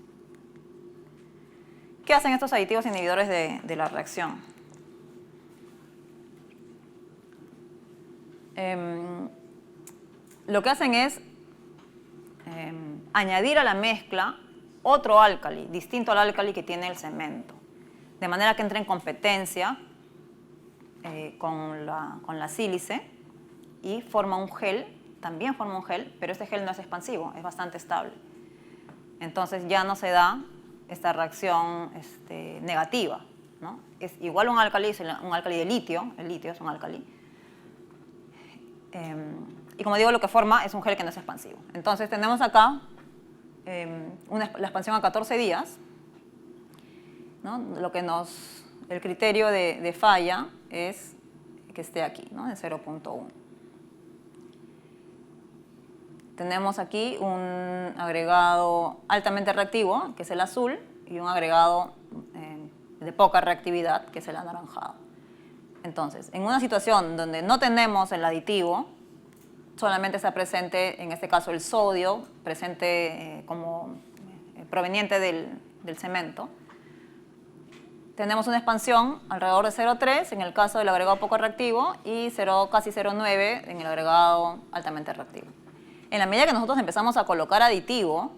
¿Qué hacen estos aditivos inhibidores de la reacción? Lo que hacen es añadir a la mezcla otro álcali, distinto al álcali que tiene el cemento, de manera que entre en competencia con la sílice y forma un gel, también forma un gel, pero este gel no es expansivo, es bastante estable. Entonces ya no se da esta reacción negativa, ¿no? Es igual un álcali de litio, el litio es un álcali. Y como digo, lo que forma es un gel que no es expansivo. Entonces tenemos acá la expansión a 14 días, ¿no? El criterio de falla es que esté aquí, ¿no? En 0.1. Tenemos aquí un agregado altamente reactivo, que es el azul, y un agregado de poca reactividad, que es el anaranjado. Entonces, en una situación donde no tenemos el aditivo, solamente está presente, en este caso, el sodio, presente proveniente del cemento. Tenemos una expansión alrededor de 0.3 en el caso del agregado poco reactivo y casi 0.9 en el agregado altamente reactivo. En la medida que nosotros empezamos a colocar aditivo,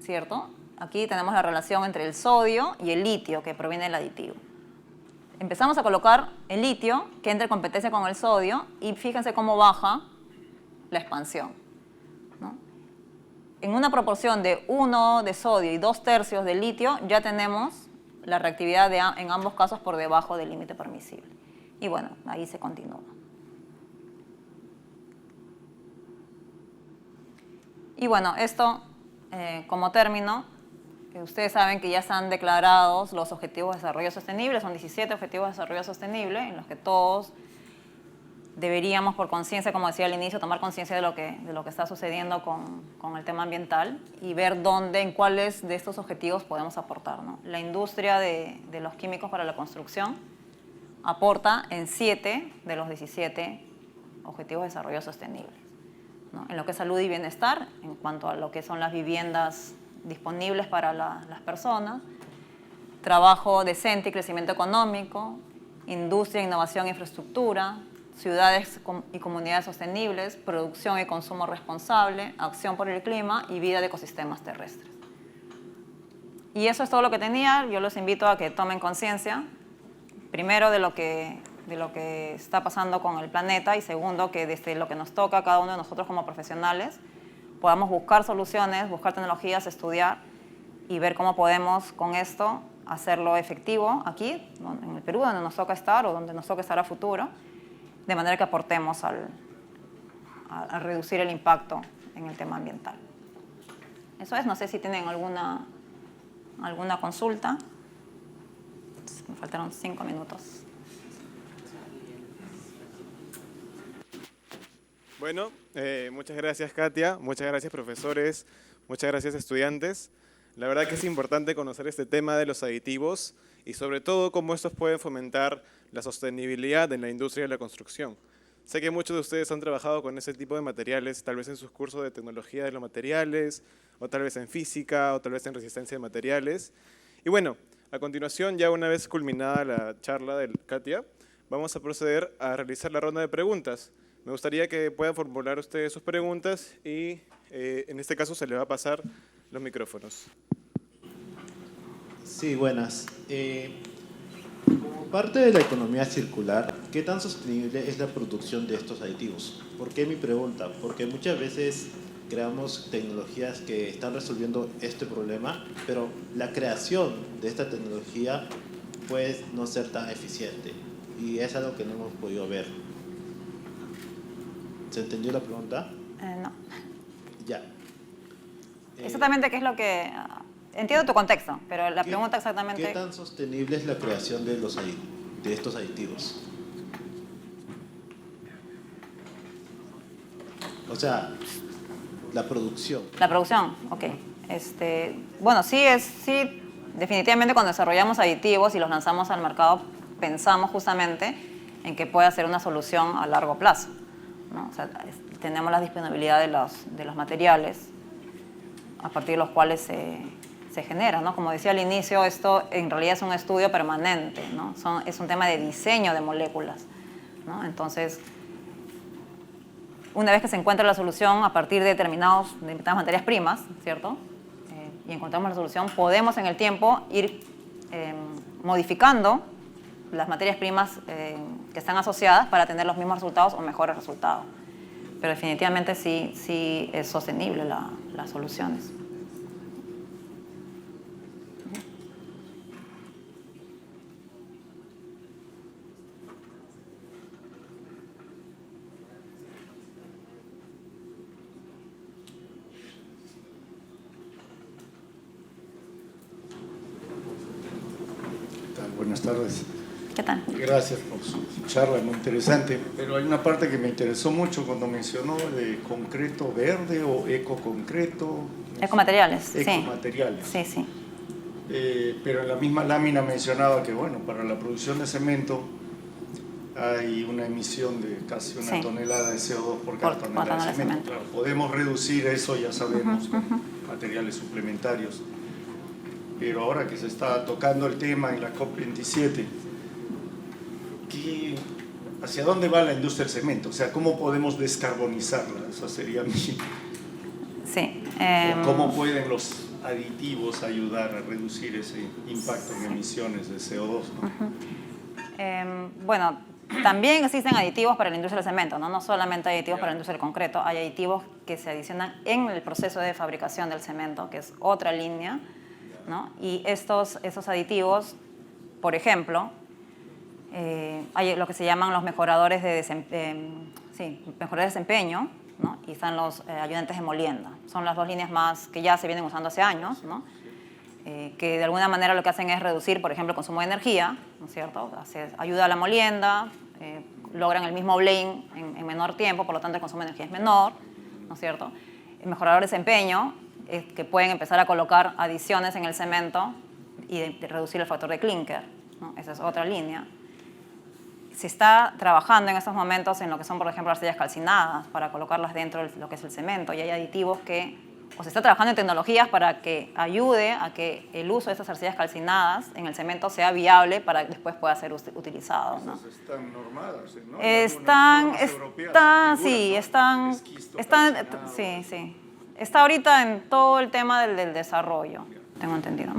¿cierto? Aquí tenemos la relación entre el sodio y el litio que proviene del aditivo. Empezamos a colocar el litio que entra en competencia con el sodio y fíjense cómo baja la expansión, ¿no? En una proporción de 1 de sodio y 2/3 de litio ya tenemos la reactividad en ambos casos por debajo del límite permisible. Y bueno, ahí se continúa. Y bueno, esto como término, ustedes saben que ya están declarados los Objetivos de Desarrollo Sostenible, son 17 Objetivos de Desarrollo Sostenible en los que todos deberíamos, por conciencia, como decía al inicio, tomar conciencia de lo que está sucediendo con el tema ambiental y ver en cuáles de estos objetivos podemos aportar, ¿no? La industria de los químicos para la construcción aporta en 7 de los 17 Objetivos de Desarrollo Sostenible, ¿no? En lo que es salud y bienestar, en cuanto a lo que son las viviendas disponibles para las personas, trabajo decente y crecimiento económico, industria, innovación e infraestructura, ciudades y comunidades sostenibles, producción y consumo responsable, acción por el clima y vida de ecosistemas terrestres. Y eso es todo lo que tenía. Yo los invito a que tomen conciencia, primero de lo que está pasando con el planeta y segundo que desde lo que nos toca a cada uno de nosotros como profesionales podamos buscar soluciones, buscar tecnologías, estudiar y ver cómo podemos con esto hacerlo efectivo aquí, en el Perú, donde nos toca estar o donde nos toca estar a futuro, de manera que aportemos a reducir el impacto en el tema ambiental. Eso es, no sé si tienen alguna consulta. Me faltaron 5 minutos. Bueno, muchas gracias Katia, muchas gracias profesores, muchas gracias estudiantes. La verdad que es importante conocer este tema de los aditivos y sobre todo cómo estos pueden fomentar la sostenibilidad en la industria de la construcción. Sé que muchos de ustedes han trabajado con ese tipo de materiales, tal vez en sus cursos de tecnología de los materiales, o tal vez en física, o tal vez en resistencia de materiales. Y bueno, a continuación, ya una vez culminada la charla de Katia, vamos a proceder a realizar la ronda de preguntas. Me gustaría que puedan formular ustedes sus preguntas y en este caso se les va a pasar los micrófonos. Sí, buenas. Como parte de la economía circular, ¿qué tan sostenible es la producción de estos aditivos? ¿Por qué mi pregunta? Porque muchas veces creamos tecnologías que están resolviendo este problema, pero la creación de esta tecnología puede no ser tan eficiente y es algo que no hemos podido ver. ¿Se entendió la pregunta? No. Ya. Exactamente qué es lo que... Entiendo tu contexto, pero la ¿Qué- pregunta exactamente... ¿Qué tan sostenible es la creación de estos aditivos? O sea, la producción. La producción, ok. Bueno, sí, definitivamente cuando desarrollamos aditivos y los lanzamos al mercado, pensamos justamente en que puede ser una solución a largo plazo, ¿no? O sea, tenemos la disponibilidad de los materiales a partir de los cuales se genera, ¿no? Como decía al inicio, esto en realidad es un estudio permanente, ¿no? Es un tema de diseño de moléculas, ¿no? Entonces, una vez que se encuentra la solución a partir de determinadas materias primas, ¿cierto? Y encontramos la solución, podemos en el tiempo ir modificando las materias primas que están asociadas para tener los mismos resultados o mejores resultados. Pero definitivamente sí es sostenible las soluciones. Buenas tardes. ¿Qué tal? Gracias por su charla, muy interesante. Pero hay una parte que me interesó mucho cuando mencionó de concreto verde o ecoconcreto. Ecomateriales, sí. Ecomateriales. Sí, sí. Pero en la misma lámina mencionaba que, bueno, para la producción de cemento hay una emisión de casi una tonelada de CO2 por cada tonelada de cemento. Claro, podemos reducir eso, ya sabemos, con materiales suplementarios. Pero ahora que se está tocando el tema en la COP27, ¿hacia dónde va la industria del cemento? O sea, ¿cómo podemos descarbonizarla? Esa sería mi... Sí. ¿Cómo pueden los aditivos ayudar a reducir ese impacto en emisiones de CO2, ¿no? Bueno, también existen aditivos para la industria del cemento, ¿no? No solamente aditivos para la industria del concreto, hay aditivos que se adicionan en el proceso de fabricación del cemento, que es otra línea, ¿no? Y esos aditivos, por ejemplo, hay lo que se llaman los mejoradores de desempeño, ¿no? Y están los ayudantes de molienda. Son las dos líneas más que ya se vienen usando hace años, ¿no? Que de alguna manera lo que hacen es reducir, por ejemplo, el consumo de energía, ¿no es cierto? Ayuda a la molienda, logran el mismo blend en menor tiempo, por lo tanto el consumo de energía es menor, ¿no es cierto? El mejorador de desempeño es que pueden empezar a colocar adiciones en el cemento y de reducir el factor de clinker, ¿no? Esa es otra línea. Se está trabajando en estos momentos en lo que son, por ejemplo, arcillas calcinadas para colocarlas dentro de lo que es el cemento, y hay aditivos o se está trabajando en tecnologías para que ayude a que el uso de estas arcillas calcinadas en el cemento sea viable para que después pueda ser utilizado, ¿no? Esas están normadas, ¿no? Sí. Está ahorita en todo el tema del desarrollo, tengo entendido.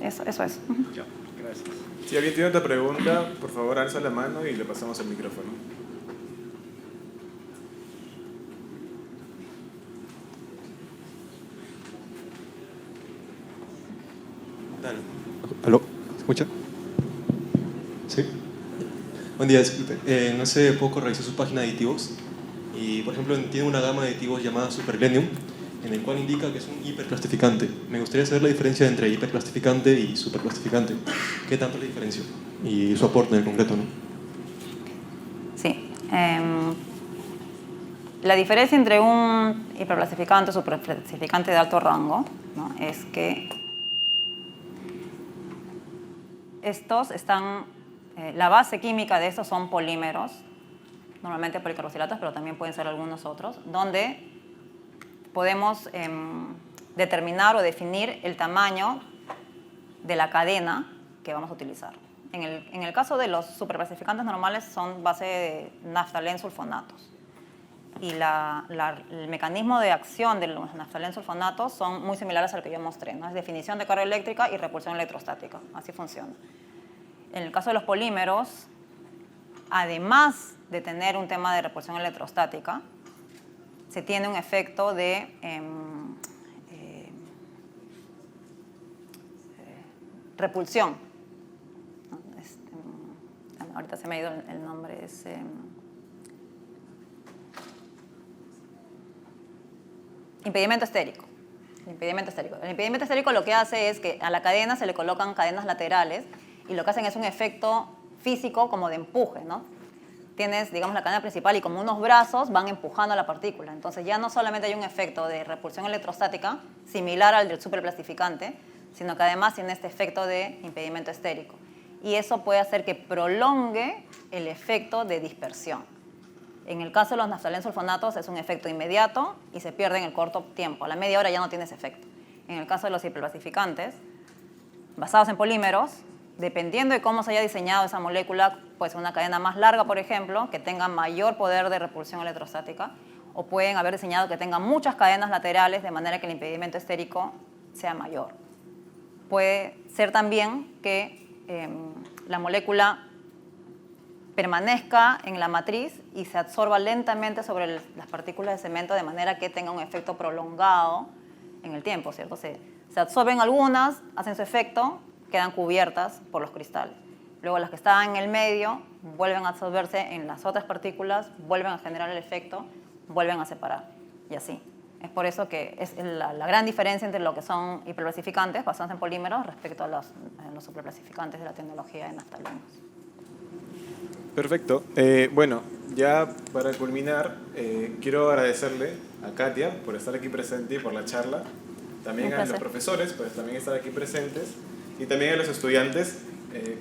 Eso es. Ya, gracias. Si alguien tiene otra pregunta, por favor alza la mano y le pasamos el micrófono. Dale. ¿Aló? ¿Se escucha? ¿Sí? Buen día, disculpe. No sé, poco revisé su página de aditivos y, por ejemplo, tiene una gama de aditivos llamada Superglenium, en el cual indica que es un hiperclastificante. Me gustaría saber la diferencia entre hiperclastificante y superclastificante. ¿Qué tanto es la diferencia? Y su aporte en el concreto, ¿no? Sí. La diferencia entre un hiperclasificante y superclasificante de alto rango, ¿no? Es que estos están... la base química de estos son polímeros, normalmente policarboxilatos, pero también pueden ser algunos otros, donde podemos determinar o definir el tamaño de la cadena que vamos a utilizar. En el caso de los superclasificantes normales son base de naftalén-sulfonatos. Y el mecanismo de acción de los naftalén-sulfonatos son muy similares al que yo mostré, ¿no? Es definición de carga eléctrica y repulsión electrostática. Así funciona. En el caso de los polímeros, además de tener un tema de repulsión electrostática, se tiene un efecto de repulsión. Ahorita se me ha ido el nombre. Es impedimento estérico. El impedimento estérico. El impedimento estérico lo que hace es que a la cadena se le colocan cadenas laterales y lo que hacen es un efecto físico como de empuje, ¿no? Tienes, digamos, la cadena principal y como unos brazos van empujando a la partícula. Entonces ya no solamente hay un efecto de repulsión electrostática similar al del superplastificante, sino que además tiene este efecto de impedimento estérico. Y eso puede hacer que prolongue el efecto de dispersión. En el caso de los naftalensulfonatos es un efecto inmediato y se pierde en el corto tiempo. A la media hora ya no tiene ese efecto. En el caso de los hiperplastificantes, basados en polímeros, dependiendo de cómo se haya diseñado esa molécula, puede ser una cadena más larga, por ejemplo, que tenga mayor poder de repulsión electrostática, o pueden haber diseñado que tenga muchas cadenas laterales de manera que el impedimento estérico sea mayor. Puede ser también que la molécula permanezca en la matriz y se absorba lentamente sobre las partículas de cemento de manera que tenga un efecto prolongado en el tiempo, ¿cierto? Se absorben algunas, hacen su efecto, quedan cubiertas por los cristales. Luego las que estaban en el medio vuelven a absorberse en las otras partículas, vuelven a generar el efecto, vuelven a separar y así. Es por eso que es la gran diferencia entre lo que son hiperplastificantes basados en polímeros respecto a los superplastificantes de la tecnología de naftalenos. Perfecto. Bueno, ya para culminar, quiero agradecerle a Katia por estar aquí presente y por la charla. También a los profesores por también estar aquí presentes y también a los estudiantes.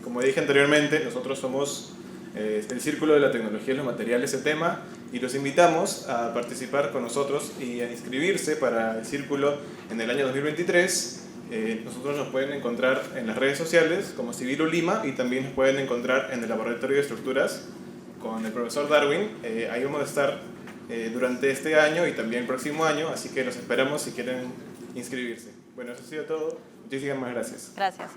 Como dije anteriormente, nosotros somos el Círculo de la Tecnología y los Materiales ETEMA y los invitamos a participar con nosotros y a inscribirse para el círculo en el año 2023. Nosotros nos pueden encontrar en las redes sociales como Civilu Lima y también nos pueden encontrar en el Laboratorio de Estructuras con el profesor Darwin. Ahí vamos a estar durante este año y también el próximo año, así que los esperamos si quieren inscribirse. Bueno, eso ha sido todo. Muchísimas gracias. Gracias.